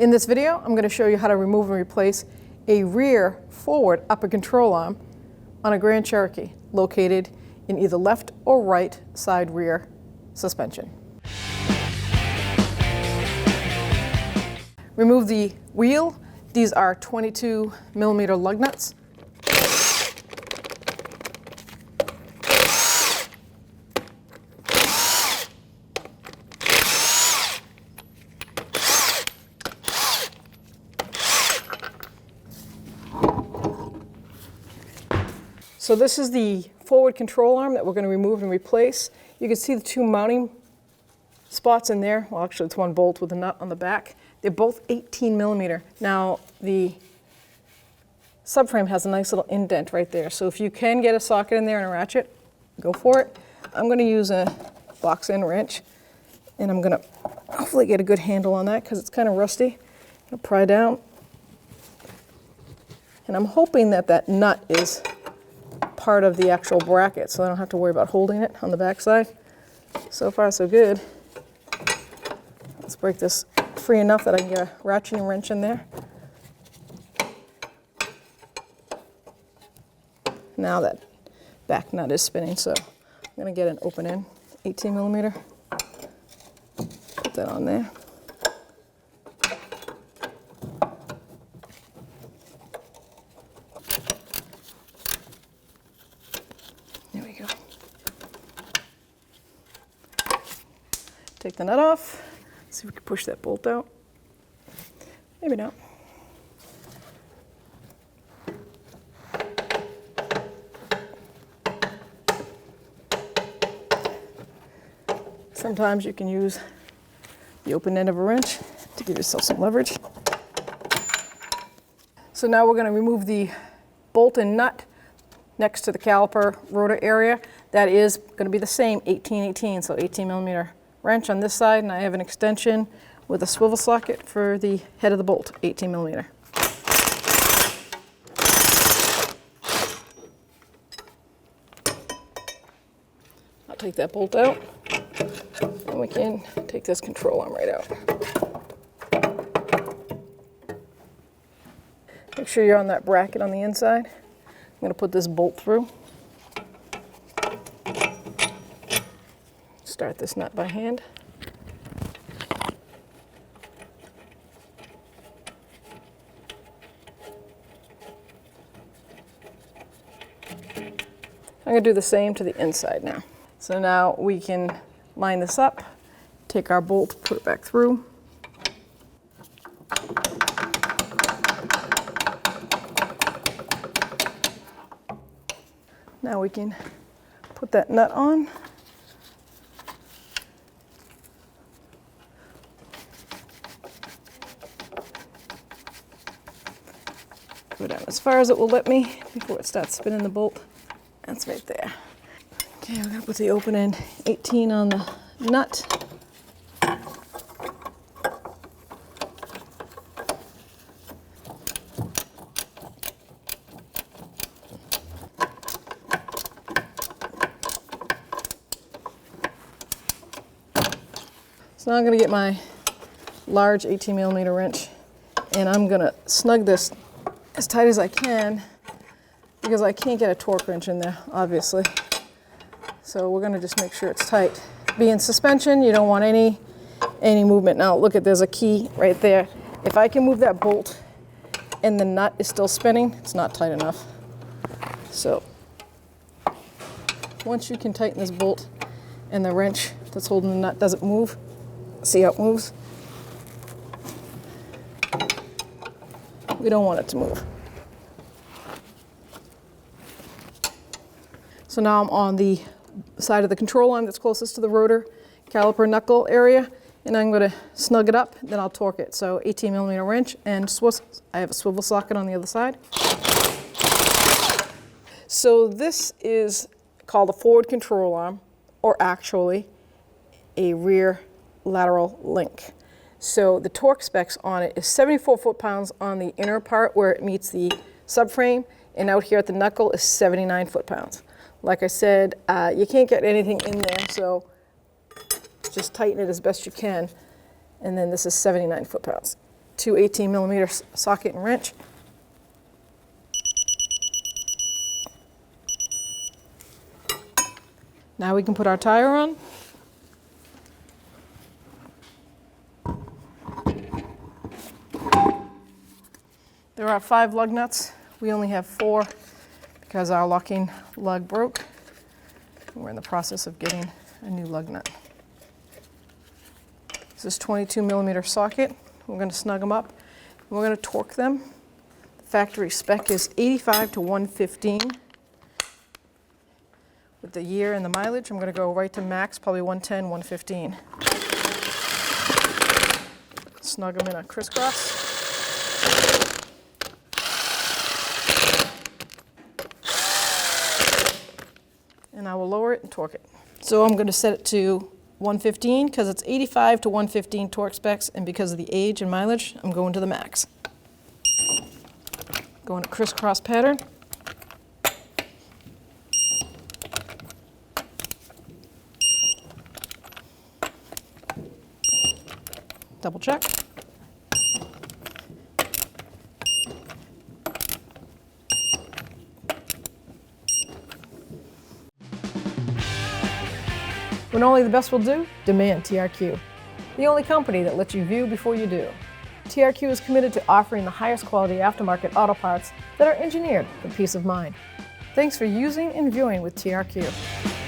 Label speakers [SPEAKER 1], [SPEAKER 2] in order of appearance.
[SPEAKER 1] In this video, I'm going to show you how to remove and replace a rear forward upper control arm on a Grand Cherokee located in either left or right side rear suspension. Remove the wheel. These are 22mm lug nuts. So this is the forward control arm that we're going to remove and replace. You can see the two mounting spots in there. Well, actually it's one bolt with a nut on the back. They're both 18mm. Now the subframe has a nice little indent right there. So if you can get a socket in there and a ratchet, go for it. I'm going to use a box end wrench and I'm going to hopefully get a good handle on that because it's kind of rusty. I'm going to pry down. And I'm hoping that that nut is part of the actual bracket, so I don't have to worry about holding it on the back side. So far, so good. Let's break this free enough that I can get a ratcheting wrench in there. Now that back nut is spinning, so I'm going to get an open end, 18mm. Put that on there. There we go. Take the nut off. See if we can push that bolt out. Maybe not. Sometimes you can use the open end of a wrench to give yourself some leverage. So now we're going to remove the bolt and nut next to the caliper rotor area. That is going to be the same 18-18, so 18mm wrench on this side, and I have an extension with a swivel socket for the head of the bolt, 18mm. I'll take that bolt out, and we can take this control arm right out. Make sure you're on that bracket on the inside. I'm going to put this bolt through. Start this nut by hand. I'm going to do the same to the inside now. So now we can line this up, take our bolt, put it back through. Now we can put that nut on. Go down as far as it will let me before it starts spinning the bolt. That's right there. Okay, we're going to put the open end 18 on the nut. So now I'm going to get my large 18mm wrench and I'm going to snug this as tight as I can because I can't get a torque wrench in there, obviously. So we're going to just make sure it's tight. Being suspension, you don't want any movement. Now look at, there's a key right there. If I can move that bolt and the nut is still spinning, it's not tight enough. So once you can tighten this bolt and the wrench that's holding the nut doesn't move, see how it moves? We don't want it to move. So now I'm on the side of the control arm that's closest to the rotor caliper knuckle area, and I'm going to snug it up, then I'll torque it. So 18mm wrench and I have a swivel socket on the other side. So this is called a forward control arm, or actually a rear lateral link. So the torque specs on it is 74 foot-pounds on the inner part where it meets the subframe, and out here at the knuckle is 79 foot-pounds. Like I said, you can't get anything in there, so just tighten it as best you can. And then this is 79 foot-pounds. two 18mm socket and wrench. Now we can put our tire on. There are 5 lug nuts. We only have 4 because our locking lug broke. We're in the process of getting a new lug nut. This is 22mm socket. We're going to snug them up. We're going to torque them. The factory spec is 85 to 115. With the year and the mileage, I'm going to go right to max, probably 110, 115. Snug them in a crisscross. And I will lower it and torque it. So I'm going to set it to 115 because it's 85 to 115 torque specs, and because of the age and mileage, I'm going to the max. Going to crisscross pattern. Double check. When only the best will do, demand TRQ. The only company that lets you view before you do. TRQ is committed to offering the highest quality aftermarket auto parts that are engineered for peace of mind. Thanks for using and viewing with TRQ.